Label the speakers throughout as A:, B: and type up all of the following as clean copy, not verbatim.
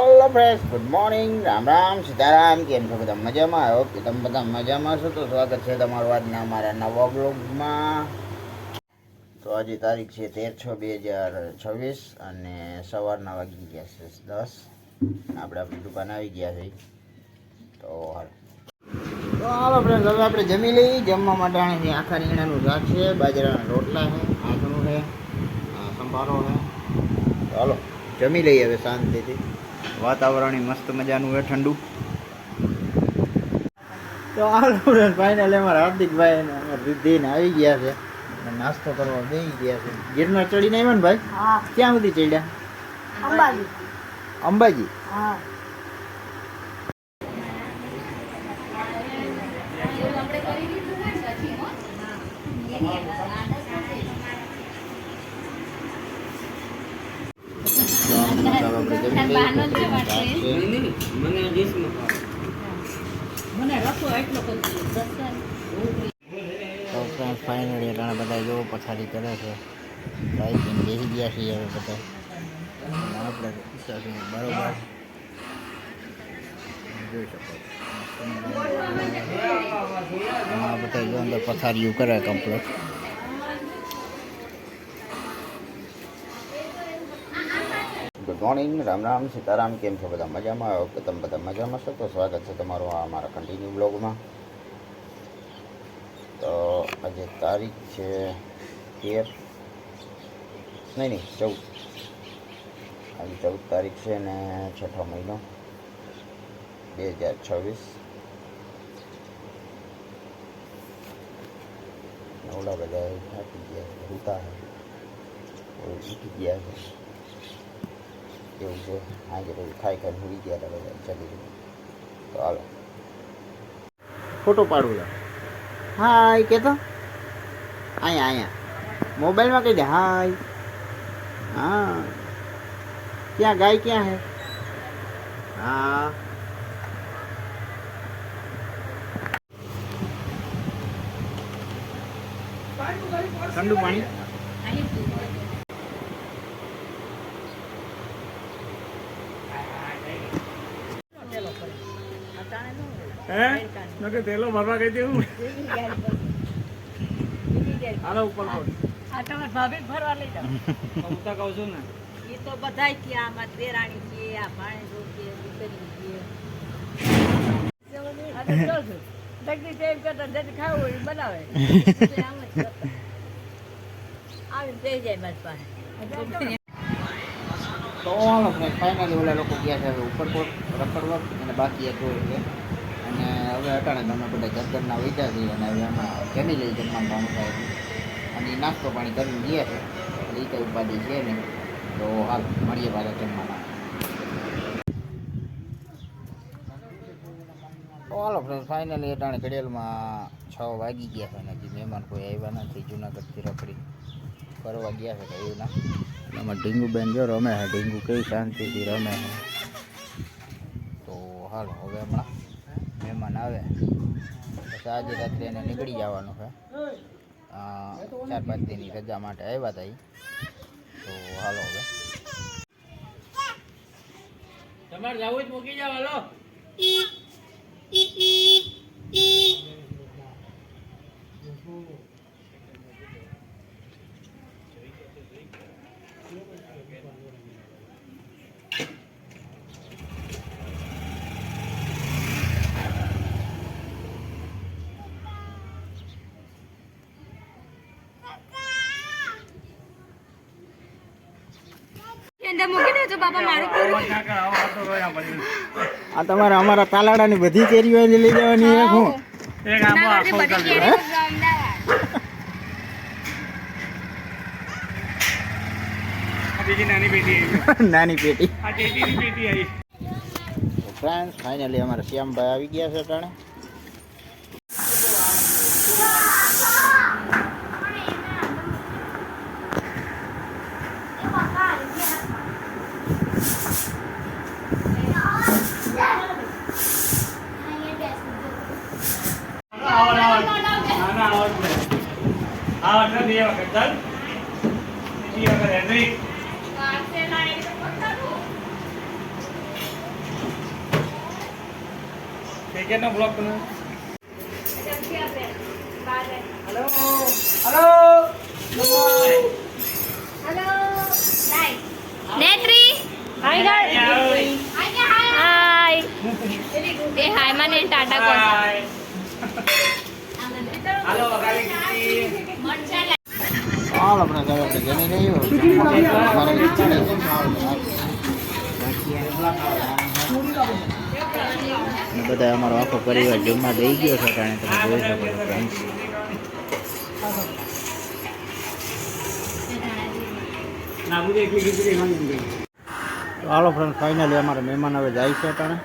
A: All friends, good morning, Ram Ram, Sitaram. કેમ છો બધા? મજામાં? આવ્યો કે તમે બધા મજામાં છો? તો સ્વાગત છે તમારું આજના અમારા નવા બ્લોગમાં. તો આજે તારીખ છે 13/6/2026 અને સવારના વાગી ગયા છે 10. આપણે આપણી દુકાન આવી ગયા છે. તો હાલો ફ્રેન્ડ્સ, હવે આપણે જમી લઈએ. જમવા માટે અહીંથી આખા રીંગણાનું શાક છે, બાજરાના રોટલા છે, આંખનું છે, સંભારો છે. ચાલો જમી લઈએ હવે શાંતિથી. વાતાવરણ મસ્ત મજાનું છે, ઠંડુ. તો હાલો ફાઇનલ અમારા હાર્દિકભાઈ ને અમારા રિદ્ધિને આવી ગયા છે, નાસ્તો કરવા બેસી ગયા છે. ગિરનાર ચડીને આવ્યા ને ભાઈ? ક્યાં સુધી ચડ્યા? અંબાજી. અંબાજી? હા. ફાઇનલી ઘણા બધા જો પછાડી કરે છે, બેસી ગયા છીએ હવે બધા. આપણે બરોબર જોઈ શકો બધા જો અંદર પથારીઓ કરે complete. Good morning, Ram Ram, Sitaram. કેમ છો બધા? મજામાં? આવ્યો કે તમે બધા મજામાં છો? તો સ્વાગત છે તમારું આ અમારા કન્ટિન્યુ બ્લોગમાં. તો આજે તારીખ છે 14 આજે 14 તારીખ છે ને 6ઠો મહિનો 2026. ઓલા બધા થાકી ગયા છે, ઉતા ઉઠી ગયા છે એવું છે. આજે બધું ખાઈ ખાઈને ઉડી ગયા હતા બધા ચલી. તો હાલો ફોટો પાડું. હાય કહેતો અહીંયા મોબાઈલમાં કહી દે હાય. હા, ક્યાં ગાય ક્યાં હે? હા, ઠંડુ પાણી.
B: તેલો ભરવા ગઈ હતી હું. હાલો ઉપર આ તમે ભાભી ફરવા લઈ જાઓ. હું તો કહું છું ને, એ તો બધાય કે આમાં દેરાણી છે, આ ભાણેજો છે, દીકરી છે. જગદી જેમ કરતા જે ખાવું હોય બનાવે. આવીને જઈ જાય મારી પાસે.
A: તો ફાઇનલી ઓલા લોકો ગયા છે હવે ઉપરકોટ રખડવા, અને બાકી એક હોય એટલે. અને હવે અટાણે તમે બધા ઘરના વૈજા છીએ અને હવે આમાં જમી લઈ જમવાનું કામ થાય અને નાસ્તો પાણી કરીને ગયા છે એટલે એ કંઈ ઉપાધિ છે નહીં. તો હાલ મળીએ પાછા જમવાના. તો હાલો ફ્રેન્ડ, ફાઇનલી અટાણે ઘડિયાળમાં 6 વાગી ગયા છે અને હજી મહેમાન કોઈ આવ્યા નથી. જુનાગઢથી રખડી ફરવા ગયા છે તો એવું ના. એમાં ઢીંગુબેન જો રમે છે, ઢીંગુ કઈ શાંતિથી રમે છે. તો હાલો હવે હમણાં મહેમાન આવે પછી આજે રાત્રે એને નીકળી જવાનું છે. 4-5 દિનની રજા માટે આવ્યા હતા. તો હાલો હવે
B: તમારે જવું જ મૂકી જાવ. હાલો
A: આ તમારે અમારા તાલાડાની બધી કેરીઓ લઈ જવાની છે. હું નાની પેટી. ફ્રેન્ડ્સ, ફાઇનલી અમારા શ્યામભાઈ આવી ગયા છે અટાણે.
C: ક્રિકેટનો બ્લોગ બનાવ.
D: નેત્રી હાય ગાઈસ હાય એ હાય મને ટાટા કોલ
C: હાલો વગાડી દીધી.
A: હાલ આપણે ઘરે આપણે જમી લઈએ. બધા અમારો આખો પરિવાર જમવા દઈ ગયો છે કારણ તમે જોઈ શકો છો ફ્રેન્ડ્સ.
C: ના મુજે એકલી ખીચડી ખાવાની દીધી.
A: તો હાલો ફ્રેન્ડ ફાઇનલી અમારા મહેમાન હવે જાય છે અટાણે.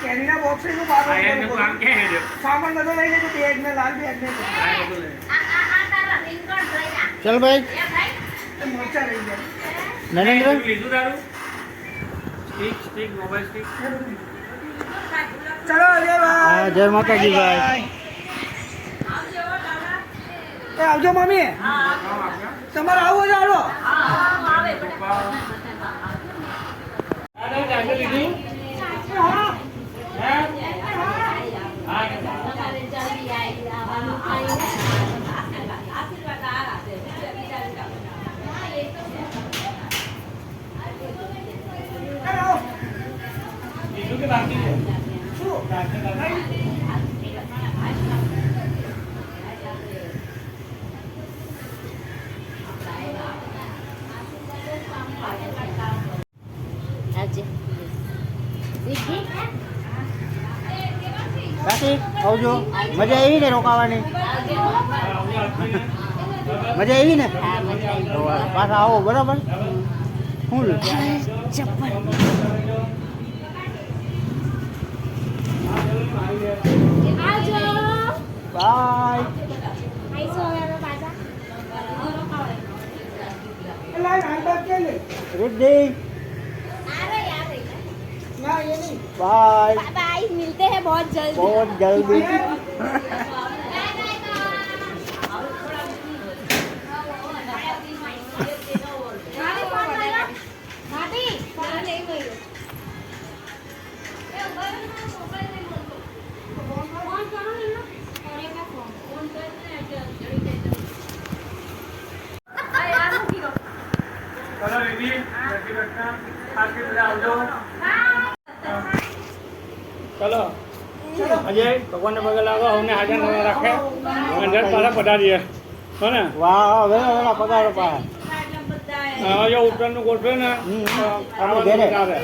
C: કેરીના બોક્સ નું બાર સામાન બધો લઈ લેજો. બેગ ને લાલ બેગ ને
A: ચલ ભાઈ
C: મરચા રહી જાય.
A: નરેન્દ્ર
C: લીધું તારું સ્ટીક મોબાઈલ સ્ટીક. ચલો અરે ભાઈ.
A: હા જય માતાજી ભાઈ.
C: એ આવજો મમ્મી. તમારે આવો જ હાલો.
A: કાર્તિક આવજો. મજા આવી ને રોકાવાની? મજા આવી ને? તો પાછા આવો બરાબર. ફૂલ બાય. રેડી बाय
D: बाय मिलते हैं बहुत जल्द
A: बहुत जल्दी.
C: ચલો રેડી બેઠી બેઠા ખાસ કે બધા આવજો. ચલો અજય ભગવાનને પગે લાગો. અમને હાજર ન રાખે અંદર પાછા પધારીએ હો ને.
A: વાહ વેલા વેલા પગારો પા.
C: હા જો ઉત્તરનું ગોઠવે ને
A: આપણે ઘરે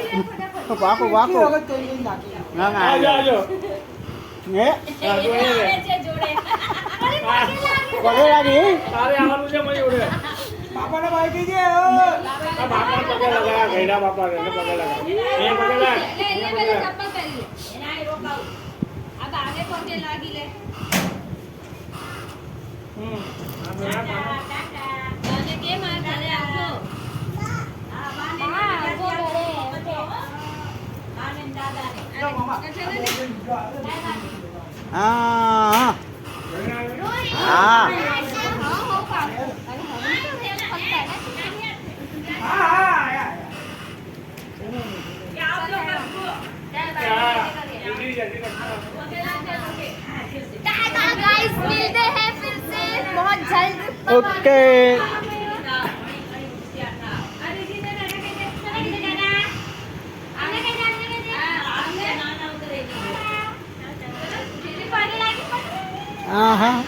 A: પાકું પાકું. ના ના
C: આવજો આવજો.
A: હે
D: जोड़े
A: પગે લાગી.
C: તારે આવવાનું છે મળી ઉડે. બાપાને ભાઈ કીજે આ બાપાને પગે લગાયા. ગઈડા બાપા ને પગે લગાયા. એ પગે લાગ.
D: ले मेरे चप्पल पहन ले एना ही रोकाओ अब आगे पहुंचे लागी ले
C: આ મેરા પાનો.
D: जाने के मार करे आपको हां बाने वो डरे बाने दादा ने
A: હા હા
D: गाइस मिलते हैं फिर से बहुत जल्द
A: ઓકે. હા હા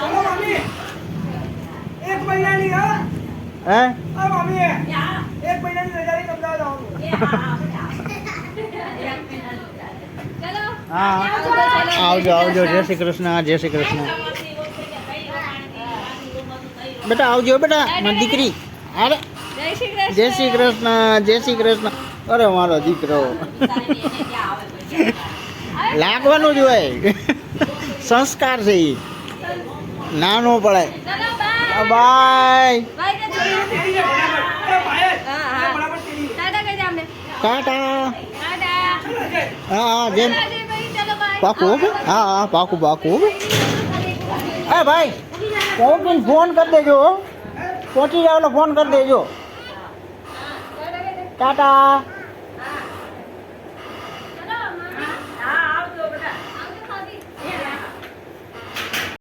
C: ચલો મમ્મી એક મહિનાની હા.
A: હે
C: આ મમ્મી એક મહિનાની રજાની અમદાવાદ આવું.
A: હા આવજો આવજો. જય શ્રી કૃષ્ણ જય શ્રી કૃષ્ણ. બેટા આવજો બેટા મારી દીકરી. અરે જય શ્રી કૃષ્ણ જય શ્રી કૃષ્ણ. અરે મારો દીકરો લાગવાનું જ હોય. સંસ્કાર છે એ ના નો પડે. બાય
D: ભાઈ કે છોડી હા હા ટાટા કહી દે અમને
A: ટાટા
D: ટાટા
A: હા જેમ
D: ભાઈ ચલો ભાઈ
A: પાકું ઓકે હા પાકું એ ભાઈ પહોંચીને ફોન કરી દેજો હો. પહોંચી જાવ એટલે ફોન કરી દેજો ટાટા